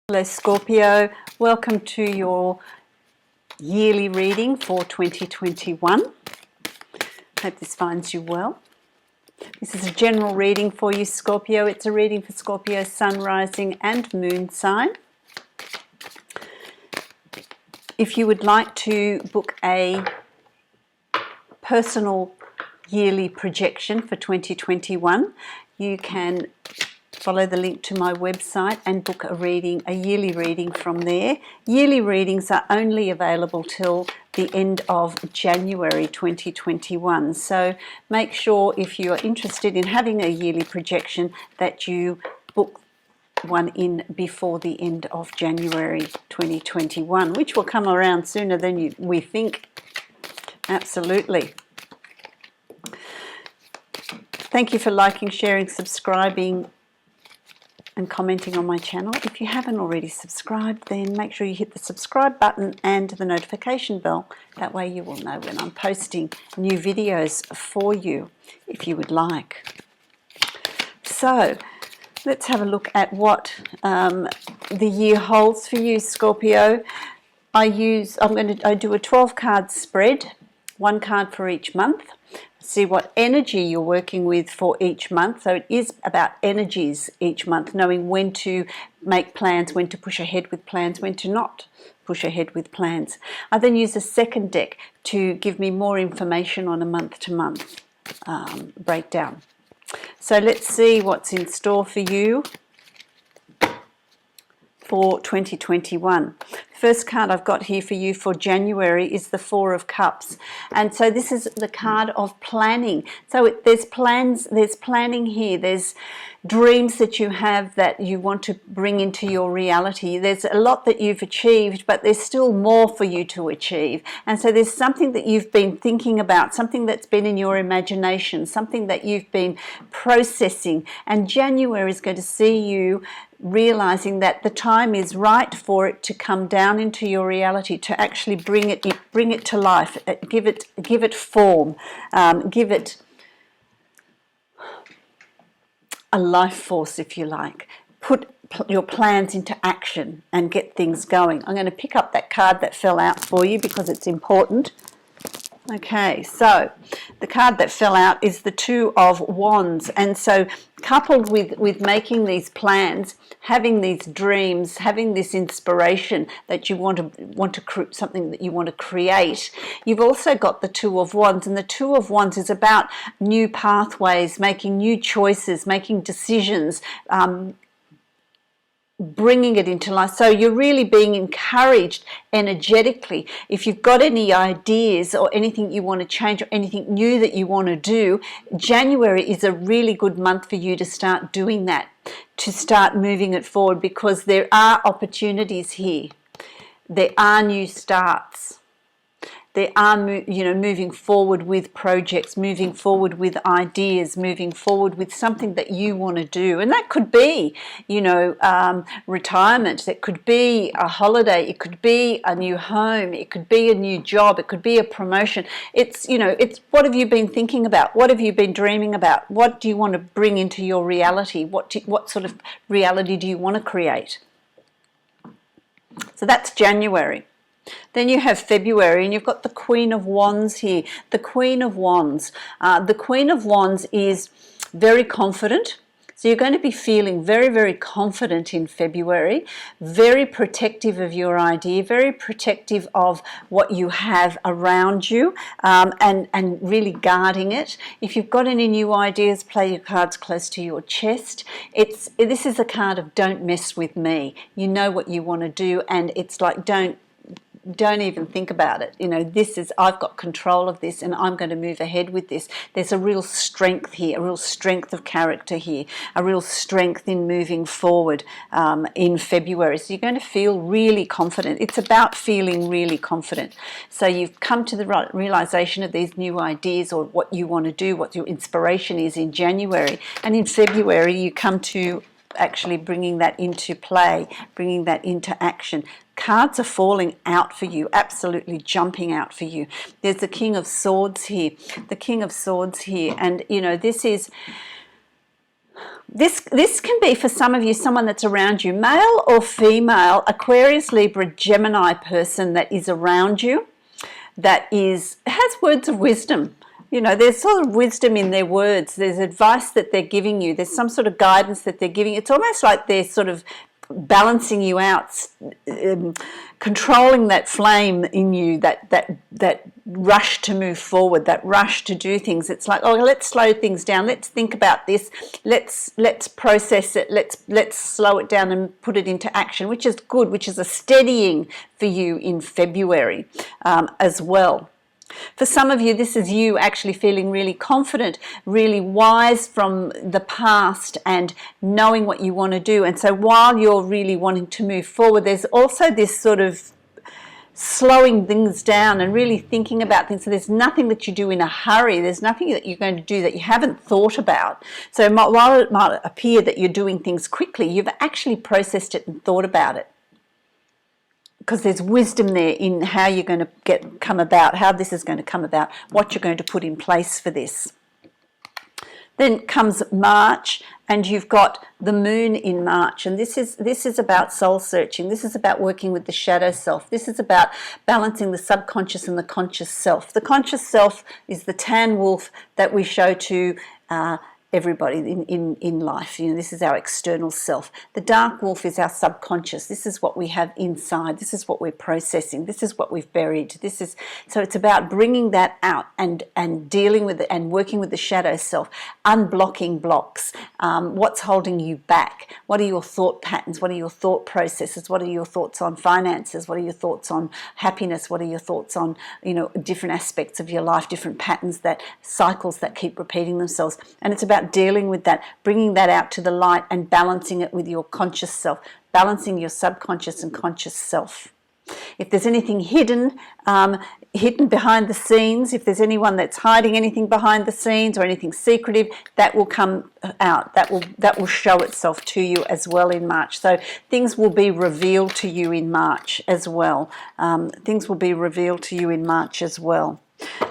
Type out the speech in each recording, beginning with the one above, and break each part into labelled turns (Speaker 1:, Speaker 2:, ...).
Speaker 1: Hello Scorpio, welcome to your yearly reading for 2021. Hope this finds you well. This is a general reading for you Scorpio. It's a reading for Scorpio sun, rising and moon sign. If you would like to book a personal yearly projection for 2021, you can follow the link to my website and book a reading, a yearly reading from there. Yearly readings are only available till the end of January 2021. So make sure if you are interested in having a yearly projection that you book one in before the end of January 2021, which will come around sooner than we think. Absolutely. Thank you for liking, sharing, subscribing and commenting on my channel. If you haven't already subscribed, then make sure you hit the subscribe button and the notification bell. That way you will know when I'm posting new videos for you, if you would like. So let's have a look at what the year holds for you, Scorpio. I do a 12 card spread, one card for each month. See what energy you're working with for each month. So it is about energies each month, knowing when to make plans, when to push ahead with plans, when to not push ahead with plans. I then use a second deck to give me more information on a month-to-month breakdown. So let's see what's in store for you for 2021. First card I've got here for you for January is the Four of Cups, and so this is the card of planning. So there's plans, there's planning here, there's dreams that you have that you want to bring into your reality. There's a lot that you've achieved, but there's still more for you to achieve, and so there's something that you've been thinking about, something that's been in your imagination, something that you've been processing, and January is going to see you realizing that the time is right for it to come down into your reality, to actually bring it to life, give it form, give it a life force, if you like. Put your plans into action and get things going. I'm going to pick up that card that fell out for you because it's important. Okay, so the card that fell out is the Two of Wands, and so coupled with making these plans, having these dreams, having this inspiration that you want to something that you want to create, you've also got the Two of Wands, and the Two of Wands is about new pathways, making new choices, making decisions, bringing it into life. So you're really being encouraged energetically. If you've got any ideas or anything you want to change or anything new that you want to do, January is a really good month for you to start doing that, to start moving it forward, because there are opportunities here. There are new starts. There are, moving forward with projects, moving forward with ideas, moving forward with something that you want to do. And that could be, retirement. That could be a holiday. It could be a new home. It could be a new job. It could be a promotion. It's what have you been thinking about? What have you been dreaming about? What do you want to bring into your reality? What sort of reality do you want to create? So that's January. Then you have February, and you've got the Queen of Wands here. The Queen of Wands. The Queen of Wands is very confident. So you're going to be feeling very, very confident in February, very protective of your idea, very protective of what you have around you, and really guarding it. If you've got any new ideas, play your cards close to your chest. This is a card of don't mess with me. You know what you want to do, and it's like don't even think about it. I've got control of this and I'm going to move ahead with this. There's a real strength here, a real strength of character here, a real strength in moving forward in February. So you're going to feel really confident. It's about feeling really confident. So you've come to the realization of these new ideas or what you want to do, what your inspiration is in January. And in February you come to actually bringing that into play, bringing that into action. Cards are falling out for you, absolutely jumping out for you. There's the King of Swords here, the King of Swords here, and this is This can be for some of you someone that's around you, male or female, Aquarius, Libra, Gemini person that is around you, that has words of wisdom. You know, there's sort of wisdom in their words. There's advice that they're giving you. There's some sort of guidance that they're giving. It's almost like they're sort of balancing you out, controlling that flame in you, that rush to move forward, that rush to do things. It's like, oh, let's slow things down. Let's think about this. Let's process it. Let's slow it down and put it into action, which is good, which is a steadying for you in February as well. For some of you, this is you actually feeling really confident, really wise from the past and knowing what you want to do. And so while you're really wanting to move forward, there's also this sort of slowing things down and really thinking about things. So there's nothing that you do in a hurry. There's nothing that you're going to do that you haven't thought about. So while it might appear that you're doing things quickly, you've actually processed it and thought about it. Because there's wisdom there in how you're going to come about, how this is going to come about, what you're going to put in place for this. Then comes March, and you've got the moon in March, and this is about soul searching. This is about working with the shadow self. This is about balancing the subconscious and the conscious self. The conscious self is the tan wolf that we show to everybody in life. You know, this is our external self. The dark wolf is our subconscious. This is what we have inside. This is what we're processing. This is what we've buried. So it's about bringing that out and dealing with it and working with the shadow self, unblocking blocks. What's holding you back? What are your thought patterns? What are your thought processes? What are your thoughts on finances? What are your thoughts on happiness? What are your thoughts on, you know, different aspects of your life, different patterns, cycles that keep repeating themselves? And it's about dealing with that, bringing that out to the light and balancing it with your conscious self, balancing your subconscious and conscious self. If there's anything hidden behind the scenes, if there's anyone that's hiding anything behind the scenes or anything secretive, that will come out. That will show itself to you as well in March. So things will be revealed to you in March as well. Things will be revealed to you in March as well.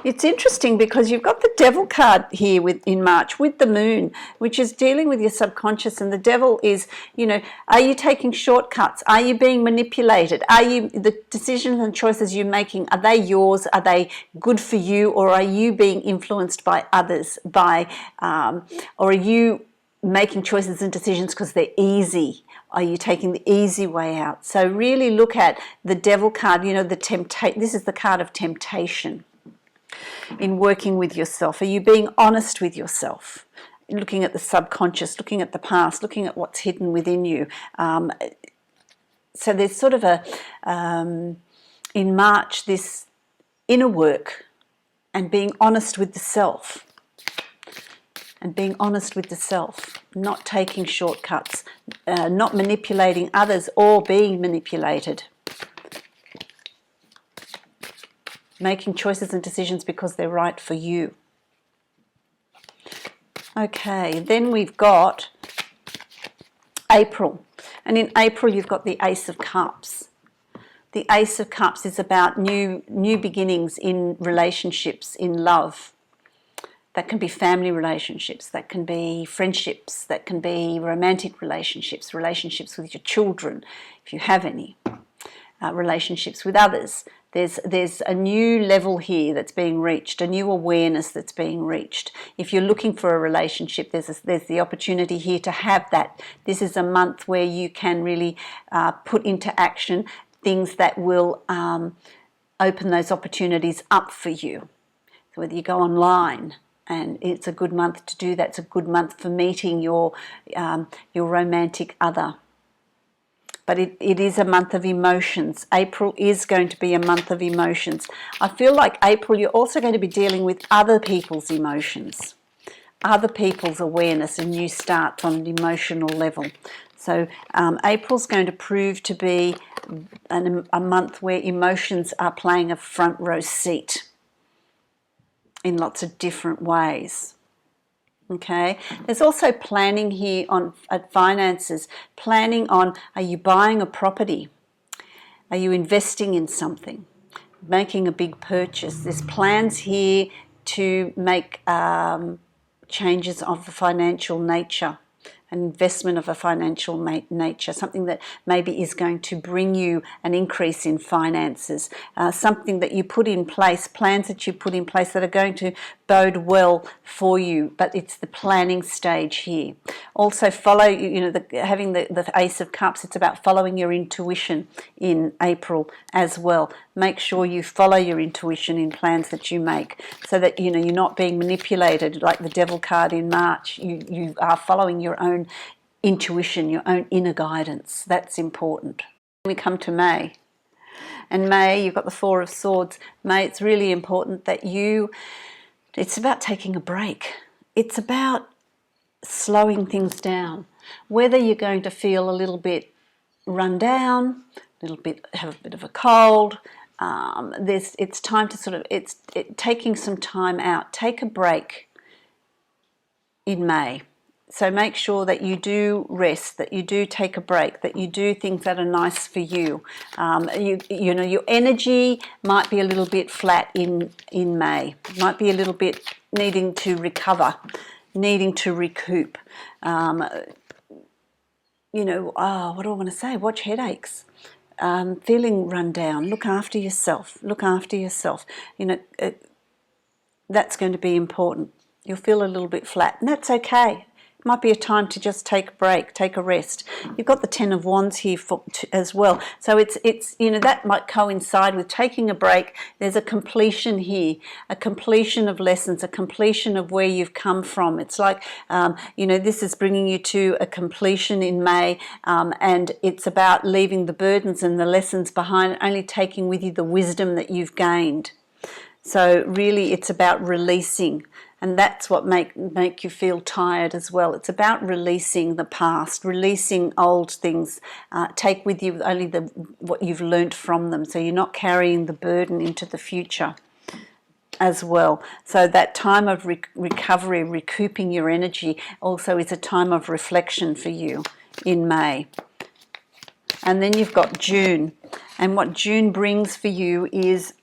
Speaker 1: It's interesting because you've got the devil card here in March with the moon, which is dealing with your subconscious, and the devil is, you know, are you taking shortcuts? Are you being manipulated? The decisions and choices you're making, are they yours? Are they good for you, or are you being influenced by others? Or are you making choices and decisions because they're easy? Are you taking the easy way out? So really look at the devil card, you know, this is the card of temptation. In working with yourself, are you being honest with yourself? Looking at the subconscious, looking at the past, looking at what's hidden within you. So there's sort of in March, this inner work and being honest with the self. And being honest with the self, not taking shortcuts, not manipulating others or being manipulated. Making choices and decisions because they're right for you. Okay, then we've got April. And in April, you've got the Ace of Cups. The Ace of Cups is about new beginnings in relationships, in love. That can be family relationships, that can be friendships, that can be romantic relationships, relationships with your children, if you have any, relationships with others. There's a new level here that's being reached, a new awareness that's being reached. If you're looking for a relationship, there's the opportunity here to have that. This is a month where you can really put into action things that will open those opportunities up for you. So whether you go online, and it's a good month to do that. It's a good month for meeting your romantic other. But it is a month of emotions. April is going to be a month of emotions. I feel like April, you're also going to be dealing with other people's emotions, other people's awareness and new starts on an emotional level. So April's going to prove to be a month where emotions are playing a front row seat in lots of different ways. Okay, there's also planning here at finances, planning on, are you buying a property? Are you investing in something? Making a big purchase? There's plans here to make changes of the financial nature. an investment of a financial nature, something that maybe is going to bring you an increase in finances, something that you put in place, plans that you put in place that are going to bode well for you, but it's the planning stage here. Also follow, having the Ace of Cups, it's about following your intuition in April as well. Make sure you follow your intuition in plans that you make, so that you're not being manipulated like the Devil card in March. You are following your own intuition, your own inner guidance. That's important. We come to May. And May, you've got the Four of Swords. May, it's really important that it's about taking a break. It's about slowing things down. Whether you're going to feel a little bit run down, have a bit of a cold, it's time to taking some time out. Take a break in May. So make sure that you do rest, that you do take a break, that you do things that are nice for you. Your energy might be a little bit flat in May. Might be a little bit needing to recover, needing to recoup. What do I want to say? Watch headaches. Feeling run down. Look after yourself. That's going to be important. You'll feel a little bit flat, and that's okay. It might be a time to just take a break, take a rest. You've got the Ten of Wands here as well, so it's that might coincide with taking a break. There's a completion here, a completion of lessons, a completion of where you've come from. It's like this is bringing you to a completion in May, and it's about leaving the burdens and the lessons behind, only taking with you the wisdom that you've gained. So really, it's about releasing. And that's what make you feel tired as well. It's about releasing the past, releasing old things. Take with you only what you've learnt from them, so you're not carrying the burden into the future as well. So that time of recovery, recouping your energy, also is a time of reflection for you in May. And then you've got June. And what June brings for you is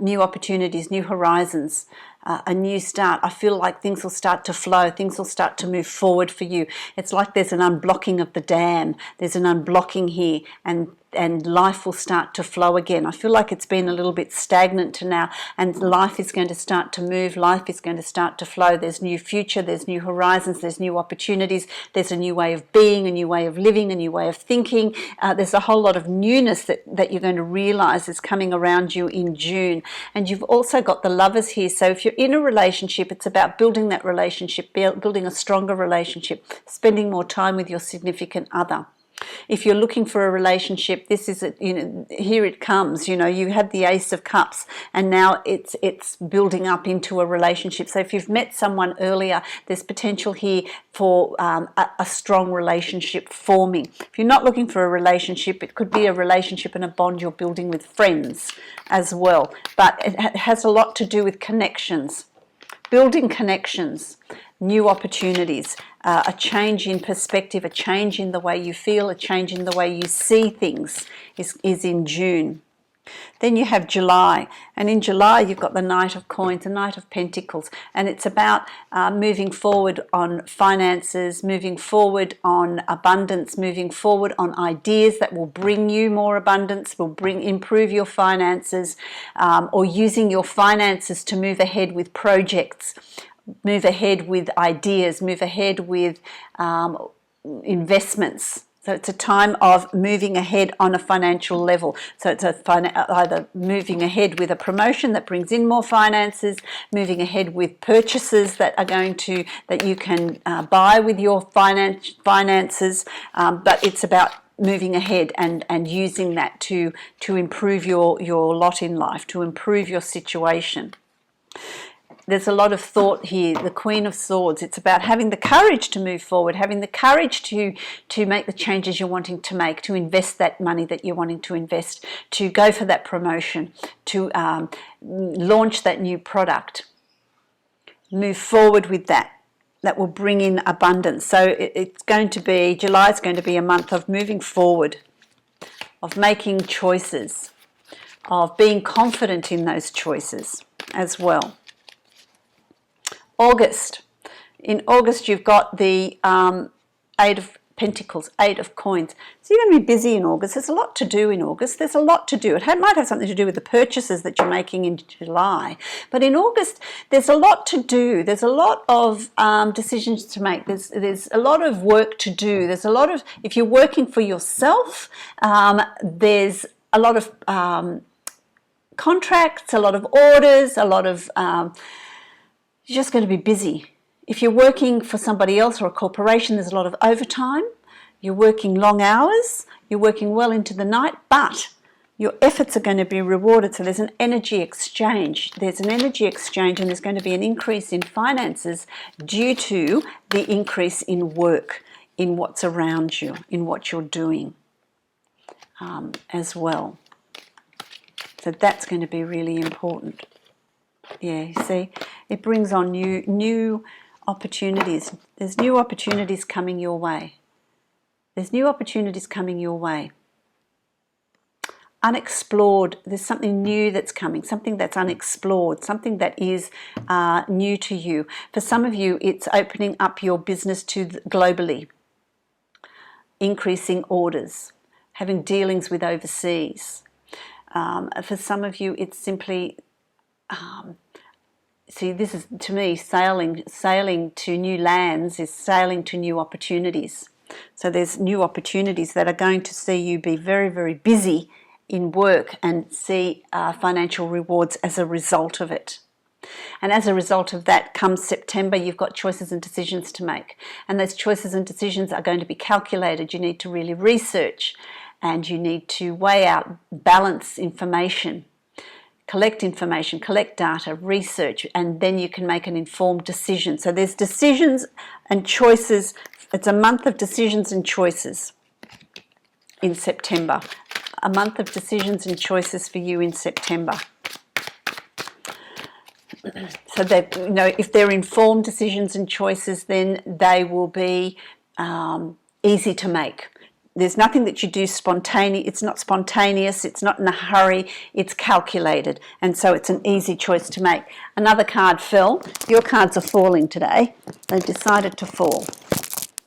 Speaker 1: new opportunities, new horizons, a new start. I feel like things will start to flow, things will start to move forward for you. It's like there's an unblocking of the dam. There's an unblocking here, and life will start to flow again. I feel like it's been a little bit stagnant to now, and life is going to start to move, life is going to start to flow. There's new future, there's new horizons, there's new opportunities, there's a new way of being, a new way of living, a new way of thinking. There's a whole lot of newness that you're going to realize is coming around you in June. And you've also got the Lovers here. So if you're in a relationship, it's about building that relationship, building a stronger relationship, spending more time with your significant other. If you're looking for a relationship, this is here it comes. You had the Ace of Cups, and now it's building up into a relationship. So if you've met someone earlier, there's potential here for a strong relationship forming. If you're not looking for a relationship, it could be a relationship and a bond you're building with friends as well. But it has a lot to do with connections, building connections, new opportunities, a change in perspective, a change in the way you feel, a change in the way you see things is in June. Then you have July, and in July you've got the Knight of Coins, the Knight of Pentacles, and it's about moving forward on finances, moving forward on abundance, moving forward on ideas that will bring you more abundance, will improve your finances, or using your finances to move ahead with projects, move ahead with ideas, move ahead with investments. So it's a time of moving ahead on a financial level. So it's either moving ahead with a promotion that brings in more finances, moving ahead with purchases that you can buy with your finances, but it's about moving ahead and using that to improve your lot in life, to improve your situation. There's a lot of thought here. The Queen of Swords, it's about having the courage to move forward, having the courage to make the changes you're wanting to make, to invest that money that you're wanting to invest, to go for that promotion, to launch that new product. Move forward with that. That will bring in abundance. So July is going to be a month of moving forward, of making choices, of being confident in those choices as well. August In August, you've got the Eight of Pentacles, Eight of Coins. So you're going to be busy in August. There's a lot to do in August. There's a lot to do. It might have something to do with the purchases that you're making in July. But in August, there's a lot to do. There's a lot of decisions to make. There's a lot of work to do. There's a lot of, if you're working for yourself, there's a lot of contracts, a lot of orders, a lot of, you're just going to be busy. If you're working for somebody else or a corporation, there's a lot of overtime. You're working long hours. You're working well into the night, but your efforts are going to be rewarded. So there's an energy exchange. There's an energy exchange, and there's going to be an increase in finances due to the increase in work, in what's around you, in what you're doing as well. So that's going to be really important. Yeah, you see, it brings on new opportunities. There's new opportunities coming your way. There's new opportunities coming your way. Unexplored, there's something new that's coming, something that's unexplored, something that is new to you. For some of you, it's opening up your business to globally, increasing orders, having dealings with overseas. For some of you, it's simply see, this is, to me, sailing to new lands is sailing to new opportunities. So there's new opportunities that are going to see you be very, very busy in work and see financial rewards as a result of it. And as a result of that, come September, you've got choices and decisions to make. And those choices and decisions are going to be calculated. You need to really research, and you need to weigh out, balance information. Collect data, research, and then you can make an informed decision. So there's decisions and choices. It's a month of decisions and choices in September. A month of decisions and choices for you in September. So that, you know, if they're informed decisions and choices, then they will be easy to make. There's nothing that you do spontaneous. It's not spontaneous. It's not in a hurry. It's calculated. And so it's an easy choice to make. Another card fell. Your cards are falling today. They decided to fall.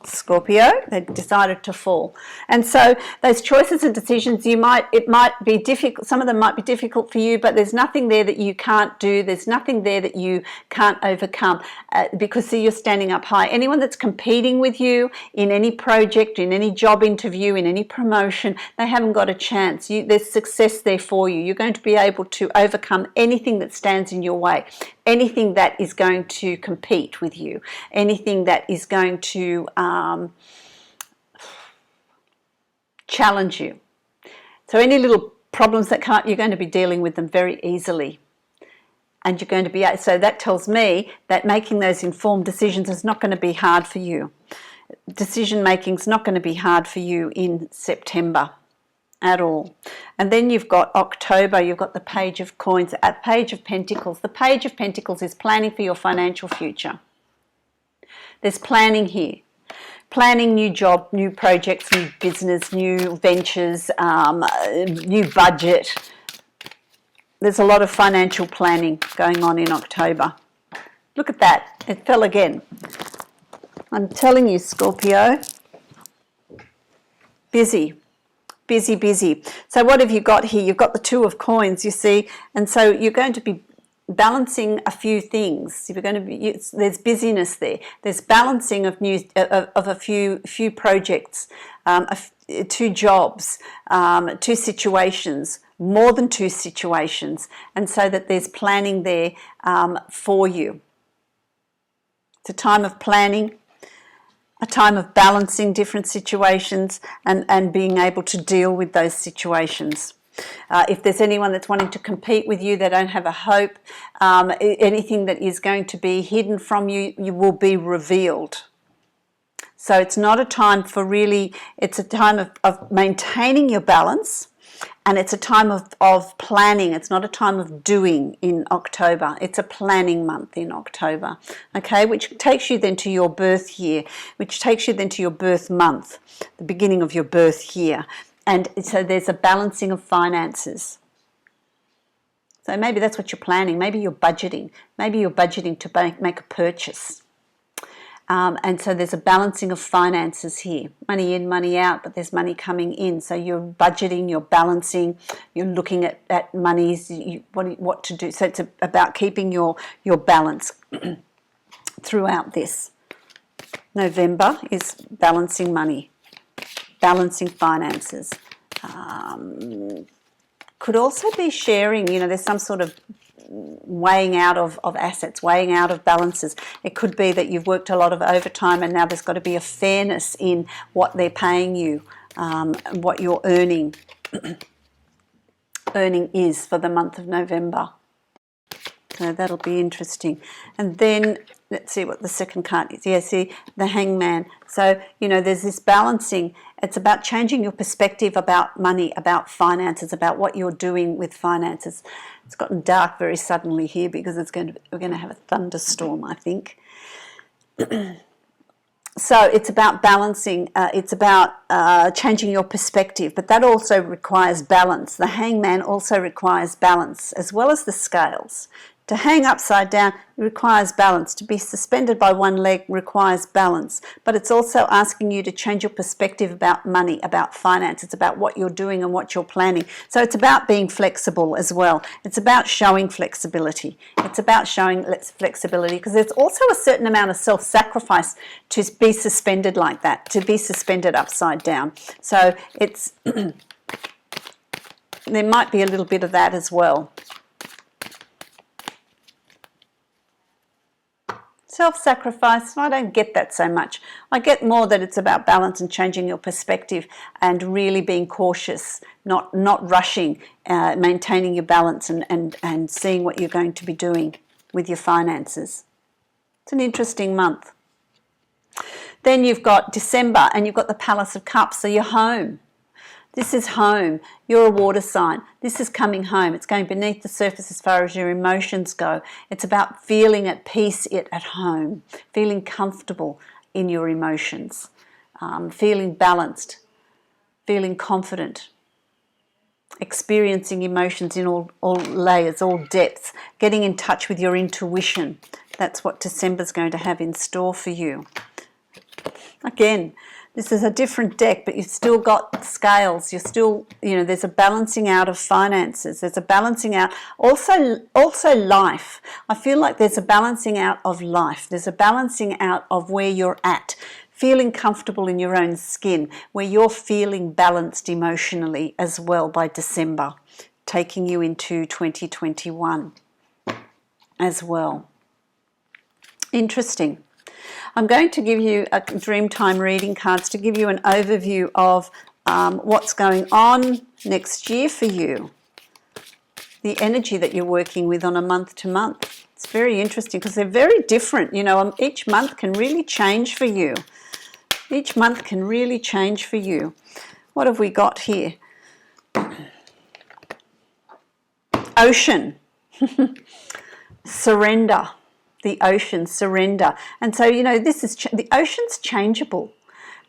Speaker 1: Scorpio, they decided to fall. And so those choices and decisions, it might be difficult. Some of them might be difficult for you, but there's nothing there that you can't do. There's nothing there that you can't overcome because see, you're standing up high. Anyone that's competing with you in any project, in any job interview, in any promotion, they haven't got a chance. There's success there for you. You're going to be able to overcome anything that stands in your way. Anything that is going to compete with you, anything that is going to challenge you. So any little problems that come up, you're going to be dealing with them very easily. And you're going to be, so that tells me that making those informed decisions is not going to be hard for you. Decision making is not going to be hard for you in September at all. And then you've got October, you've got the Page of Coins, a Page of Pentacles. The Page of Pentacles is planning for your financial future. There's planning here. Planning new job, new projects, new business, new ventures, new budget. There's a lot of financial planning going on in October. Look at that, it fell again. I'm telling you, Scorpio, busy. Busy, busy. So what have you got here? You've got the Two of Coins, you see, and so you're going to be balancing a few things. You're going to be, there's busyness there. There's balancing of a few projects, 2 jobs, 2 situations, more than 2 situations, and so that there's planning there for you. It's a time of planning, a time of balancing different situations and being able to deal with those situations. If there's anyone that's wanting to compete with you, they don't have a hope, anything that is going to be hidden from you, you will be revealed. So it's not a time for really, it's a time of maintaining your balance, and it's a time of planning. It's not a time of doing in October. It's a planning month in October, okay, which takes you then to your birth year, which takes you then to your birth month, the beginning of your birth year. And so there's a balancing of finances. So maybe that's what you're planning. Maybe you're budgeting. Maybe you're budgeting to make a purchase. And so there's a balancing of finances here. Money in, money out, but there's money coming in. So you're budgeting, you're balancing, you're looking at monies, what to do. So it's about keeping your balance throughout this. November is balancing money, balancing finances. Could also be sharing, there's some sort of weighing out of assets, weighing out of balances. It could be that you've worked a lot of overtime and now there's got to be a fairness in what they're paying you, what you're earning is for the month of November. So that'll be interesting. And then let's see what the second card is. Yeah, see, the Hangman. So, there's this balancing. It's about changing your perspective about money, about finances, about what you're doing with finances. It's gotten dark very suddenly here because we're going to have a thunderstorm, I think. So it's about balancing, it's about changing your perspective, but that also requires balance. The Hangman also requires balance, as well as the Scales. To hang upside down requires balance. To be suspended by one leg requires balance. But it's also asking you to change your perspective about money, about finance. It's about what you're doing and what you're planning. So it's about being flexible as well. It's about showing flexibility. It's about showing flexibility because there's also a certain amount of self-sacrifice to be suspended like that, to be suspended upside down. So it's there might be a little bit of that as well. Self-sacrifice, I don't get that so much. I get more that it's about balance and changing your perspective and really being cautious, not rushing, maintaining your balance and seeing what you're going to be doing with your finances. It's an interesting month. Then you've got December and you've got the Palace of Cups, so you're home. This is home. You're a water sign. This is coming home. It's going beneath the surface as far as your emotions go. It's about feeling at peace at home, feeling comfortable in your emotions, feeling balanced, feeling confident, experiencing emotions in all layers, all depths, getting in touch with your intuition. That's what December's going to have in store for you. Again, this is a different deck, but you've still got Scales. You're still, there's a balancing out of finances. There's a balancing out. Also life. I feel like there's a balancing out of life. There's a balancing out of where you're at, feeling comfortable in your own skin, where you're feeling balanced emotionally as well by December, taking you into 2021 as well. Interesting. I'm going to give you a Dreamtime reading cards to give you an overview of what's going on next year for you. The energy that you're working with on a month to month. It's very interesting because they're very different. Each month can really change for you. Each month can really change for you. What have we got here? Ocean. Surrender. The ocean, surrender. And so, this is the ocean's changeable.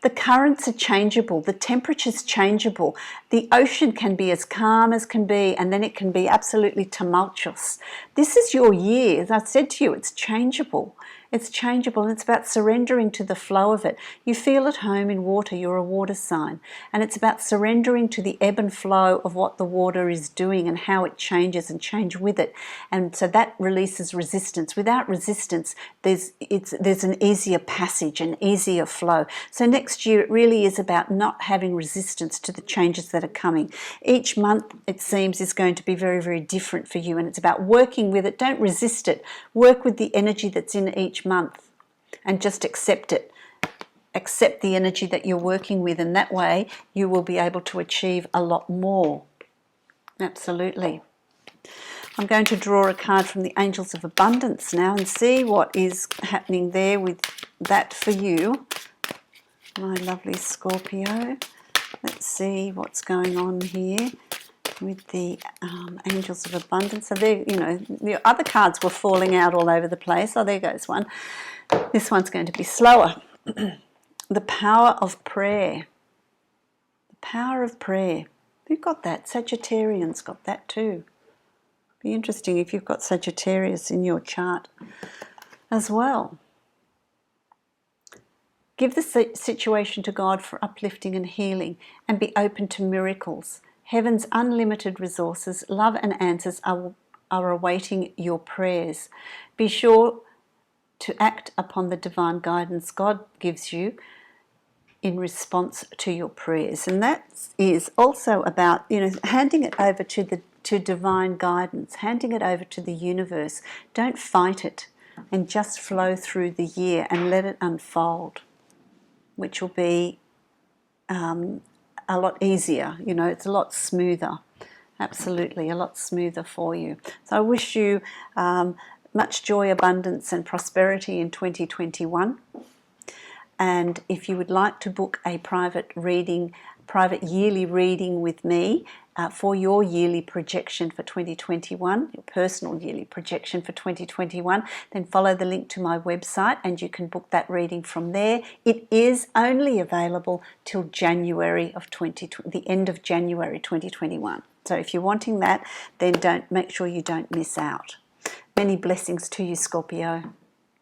Speaker 1: The currents are changeable. The temperature's changeable. The ocean can be as calm as can be, and then it can be absolutely tumultuous. This is your year. As I said to you, it's changeable. It's changeable, and it's about surrendering to the flow of it. You feel at home in water. You're a water sign. And it's about surrendering to the ebb and flow of what the water is doing and how it changes and change with it. And so that releases resistance. Without resistance, there's an easier passage, an easier flow. So next year, it really is about not having resistance to the changes that are coming. Each month, it seems, is going to be very, very different for you. And it's about working with it. Don't resist it. Work with the energy that's in each month and just accept it. Accept the energy that you're working with, and that way you will be able to achieve a lot more. Absolutely. I'm going to draw a card from the Angels of Abundance now and see what is happening there with that for you, my lovely Scorpio. Let's see what's going on here with the Angels of Abundance. So there, the other cards were falling out all over the place. Oh, there goes one. This one's going to be slower. The power of prayer. The power of prayer. Who got that? Sagittarians got that too. Be interesting if you've got Sagittarius in your chart as well. Give the situation to God for uplifting and healing, and be open to miracles. Heaven's unlimited resources, love and answers are awaiting your prayers. Be sure to act upon the divine guidance God gives you in response to your prayers. And that is also about, handing it over to divine guidance, handing it over to the universe. Don't fight it, and just flow through the year and let it unfold, which will be a lot easier. It's a lot smoother. Absolutely, a lot smoother for you. So I wish you much joy, abundance and prosperity in 2021. And if you would like to book a private yearly reading with me for your yearly projection for 2021, your personal yearly projection for 2021, then follow the link to my website and you can book that reading from there. It is only available till January of the end of January 2021. So if you're wanting that, then make sure you don't miss out. Many blessings to you, Scorpio.